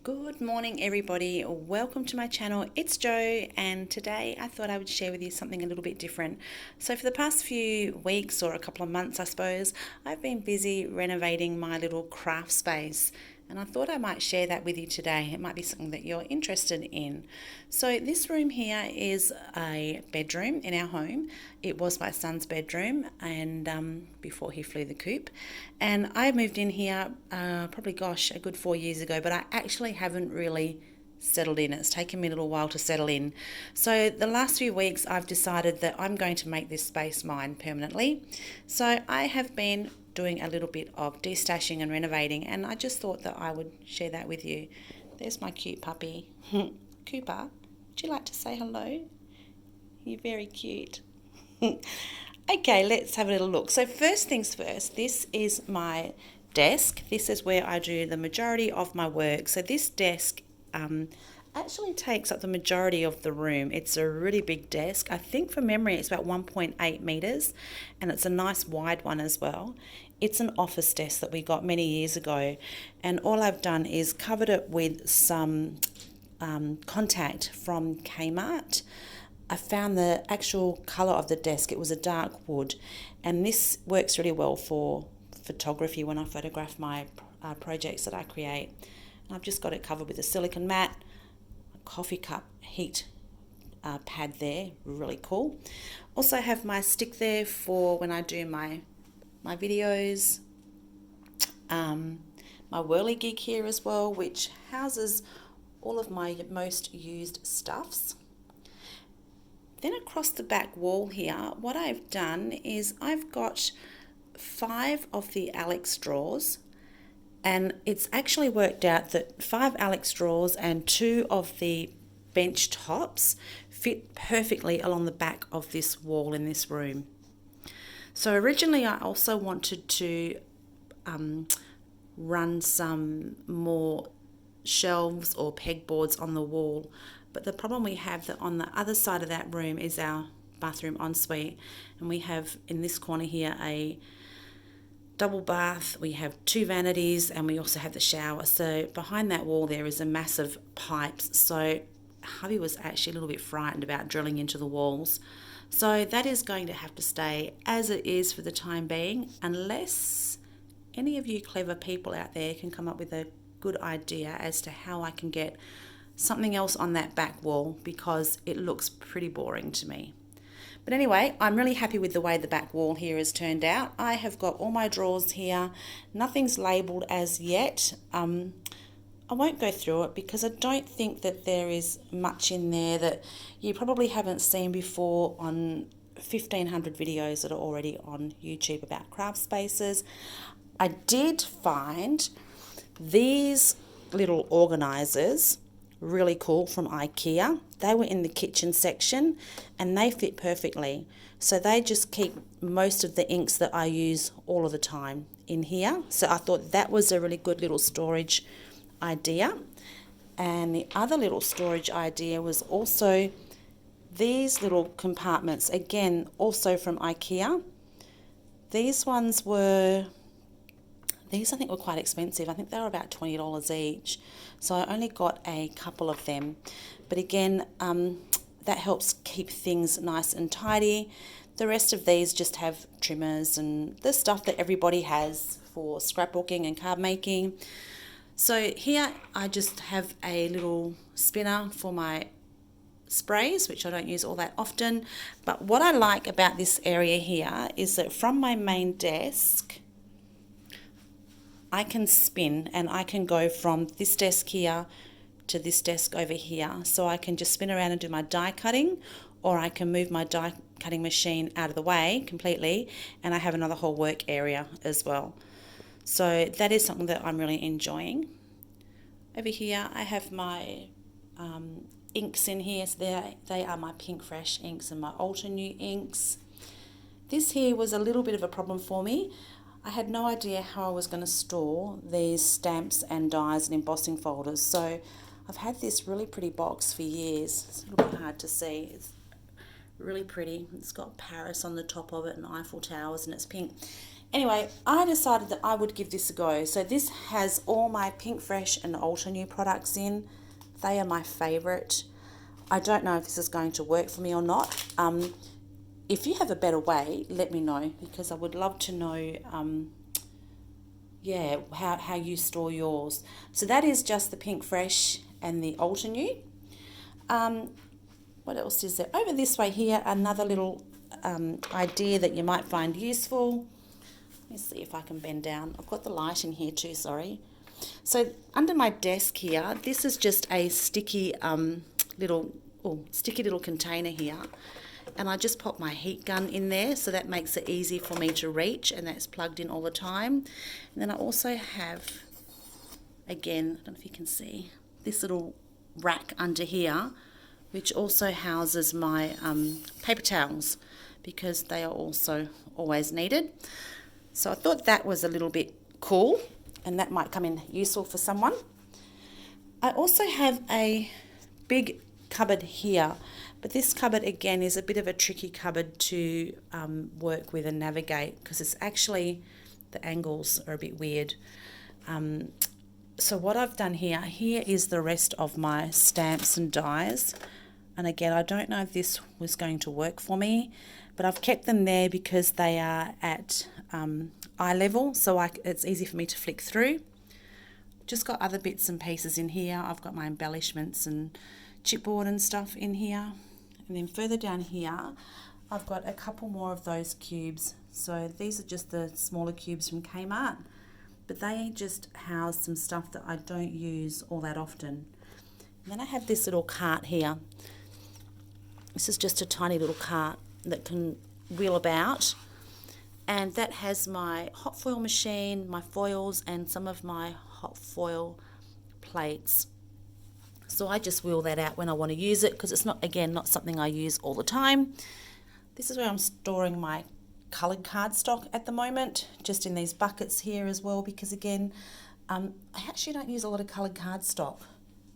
Good morning everybody, welcome to my channel. It's Jo, and today I thought I would share with you something a little bit different. So for the past few weeks or a couple of months I suppose, I've been busy renovating my little craft space, and I thought I might share that with you today. It might be something that you're interested in. So this room here is a bedroom in our home. It was my son's bedroom, and before he flew the coop, and I moved in here probably a good 4 years ago, but I actually haven't really settled in. It's taken me a little while to settle in. So the last few weeks I've decided that I'm going to make this space mine permanently. So I have been doing a little bit of destashing and renovating, and I just thought that I would share that with you. There's my cute puppy. Cooper, would you like to say hello? You're very cute. Okay, let's have a little look. So first things first, this is my desk. This is where I do the majority of my work. So this desk actually takes up the majority of the room. It's a really big desk. I think from memory it's about 1.8 meters, and it's a nice wide one as well. It's an office desk that we got many years ago, and all I've done is covered it with some contact from Kmart. I found the actual colour of the desk, it was a dark wood, and this works really well for photography when I photograph my projects that I create. And I've just got it covered with a silicone mat, a coffee cup heat pad there, really cool. Also have my stick there for when I do my videos. My whirly gig here as well, which houses all of my most used stuffs. Then across the back wall here, what I've done is I've got 5 of the Alex drawers, and it's actually worked out that 5 Alex drawers and 2 of the bench tops fit perfectly along the back of this wall in this room. So originally I also wanted to run some more shelves or pegboards on the wall, but the problem we have that on the other side of that room is our bathroom ensuite, and we have in this corner here a double bath, we have 2 vanities, and we also have the shower. So behind that wall there is a massive pipes, so hubby was actually a little bit frightened about drilling into the walls. So that is going to have to stay as it is for the time being, unless any of you clever people out there can come up with a good idea as to how I can get something else on that back wall, because it looks pretty boring to me. But anyway, I'm really happy with the way the back wall here has turned out. I have got all my drawers here. Nothing's labelled as yet. I won't go through it because I don't think that there is much in there that you probably haven't seen before on 1,500 videos that are already on YouTube about craft spaces. I did find these little organisers really cool from IKEA. They were in the kitchen section and they fit perfectly. So they just keep most of the inks that I use all of the time in here. So I thought that was a really good little storage idea. And the other little storage idea was also these little compartments, again also from IKEA. These I think were quite expensive. I think they were about $20 each. So I only got a couple of them. But again, that helps keep things nice and tidy. The rest of these just have trimmers and the stuff that everybody has for scrapbooking and card making. So here I just have a little spinner for my sprays, which I don't use all that often. But what I like about this area here is that from my main desk, I can spin, and I can go from this desk here to this desk over here. So I can just spin around and do my die cutting, or I can move my die cutting machine out of the way completely, and I have another whole work area as well. So that is something that I'm really enjoying. Over here I have my inks in here. So they are my Pink Fresh inks and my Ultra New inks. This here was a little bit of a problem for me. I had no idea how I was going to store these stamps and dies and embossing folders. So I've had this really pretty box for years. It's a little bit hard to see. It's really pretty. It's got Paris on the top of it and Eiffel Towers, and it's pink. Anyway, I decided that I would give this a go. So this has all my Pink Fresh and Ultra New products in. They are my favourite. I don't know if this is going to work for me or not. If you have a better way, let me know, because I would love to know yeah, how you store yours. So that is just the Pink Fresh and the Ultra New. What else is there? Over this way here, another little idea that you might find useful. Let me see if I can bend down. I've got the light in here too, sorry. So under my desk here, this is just a sticky little container here. And I just pop my heat gun in there, so that makes it easy for me to reach, and that's plugged in all the time. And then I also have, again, I don't know if you can see, this little rack under here, which also houses my paper towels, because they are also always needed. So I thought that was a little bit cool, and that might come in useful for someone. I also have a big cupboard here, but this cupboard again is a bit of a tricky cupboard to work with and navigate, because it's actually, the angles are a bit weird. So what I've done here is the rest of my stamps and dies. And again, I don't know if this was going to work for me, but I've kept them there because they are at eye level, so it's easy for me to flick through. Just got other bits and pieces in here. I've got my embellishments and chipboard and stuff in here. And then further down here, I've got a couple more of those cubes. So these are just the smaller cubes from Kmart, but they just house some stuff that I don't use all that often. And then I have this little cart here. This is just a tiny little cart that can wheel about, and that has my hot foil machine, my foils, and some of my hot foil plates. So I just wheel that out when I want to use it, because it's not something I use all the time. This is where I'm storing my coloured cardstock at the moment, just in these buckets here as well, because again, I actually don't use a lot of coloured cardstock.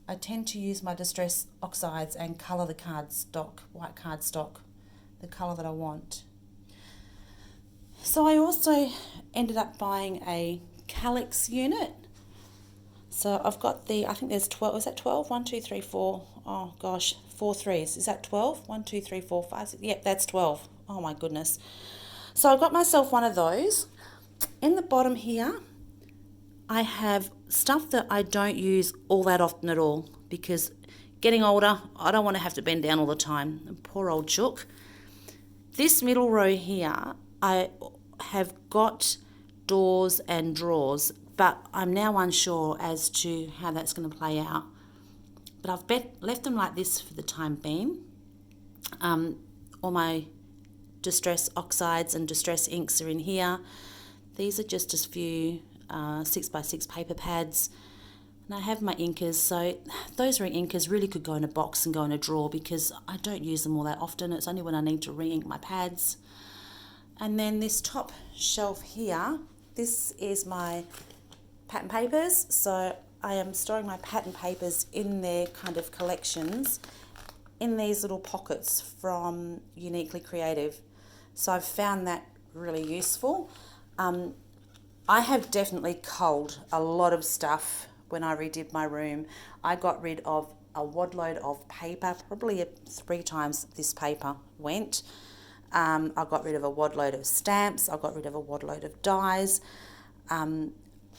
I tend to use my Distress Oxides and colour the cardstock, white cardstock, the colour that I want. So I also ended up buying a calyx unit. So I've got I think there's 12, is that 12? 1, 2, 3, 4, oh gosh, 4 threes. Is that 12? 1, 2, 3, 4, 5, 6, yep, that's 12. Oh my goodness. So I got myself one of those. In the bottom here, I have stuff that I don't use all that often at all, because getting older, I don't want to have to bend down all the time. Poor old Chook. This middle row here, I have got doors and drawers, but I'm now unsure as to how that's going to play out. But I've left them like this for the time being. All my Distress Oxides and Distress Inks are in here. These are just a few 6x6 paper pads. And I have my inkers, so those inkers really could go in a box and go in a drawer, because I don't use them all that often. It's only when I need to re-ink my pads. And then this top shelf here, this is my pattern papers. So I am storing my pattern papers in their kind of collections in these little pockets from Uniquely Creative. So I've found that really useful. I have definitely culled a lot of stuff when I redid my room. I got rid of a wadload of paper, probably 3 times this paper went. I got rid of a wadload of stamps. I got rid of a wadload of dies.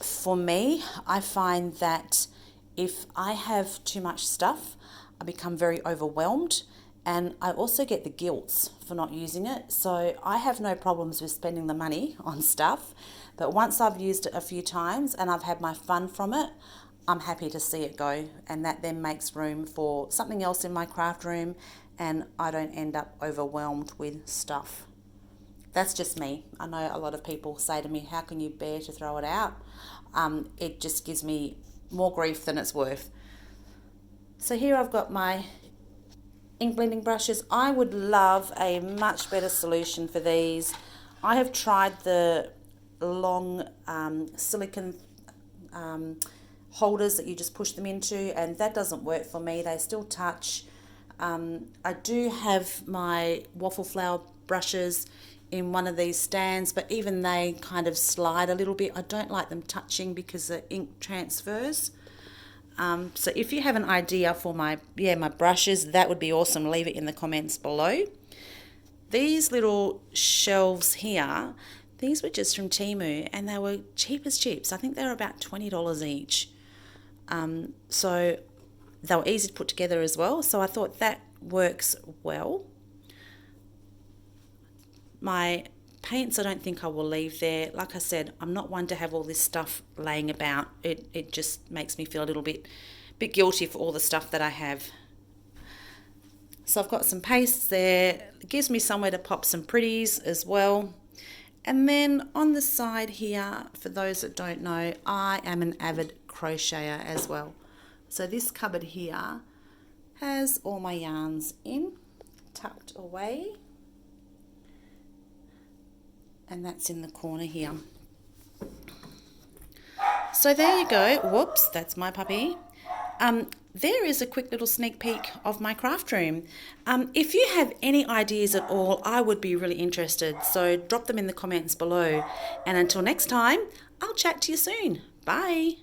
For me, I find that if I have too much stuff, I become very overwhelmed, and I also get the guilt for not using it. So I have no problems with spending the money on stuff, but once I've used it a few times and I've had my fun from it, I'm happy to see it go, and that then makes room for something else in my craft room, and I don't end up overwhelmed with stuff. That's just me. I know a lot of people say to me, how can you bear to throw it out? It just gives me more grief than it's worth. So here I've got my ink blending brushes. I would love a much better solution for these. I have tried the long silicone holders that you just push them into, and that doesn't work for me. They still touch. I do have my waffle flower brushes in one of these stands, but even they kind of slide a little bit. I don't like them touching because the ink transfers. So if you have an idea for my brushes, that would be awesome. Leave it in the comments below. These little shelves here, these were just from Temu, and they were cheap as chips. I think they were about $20 each. So they were easy to put together as well. So I thought that works well. My paints, I don't think I will leave there. Like I said, I'm not one to have all this stuff laying about. It just makes me feel a little bit guilty for all the stuff that I have. So I've got some pastes there. It gives me somewhere to pop some pretties as well. And then on the side here, for those that don't know, I am an avid crocheter as well. So this cupboard here has all my yarns in, tucked away. And that's in the corner here. So there you go. Whoops, that's my puppy. There is a quick little sneak peek of my craft room. If you have any ideas at all, I would be really interested. So drop them in the comments below. And until next time, I'll chat to you soon. Bye.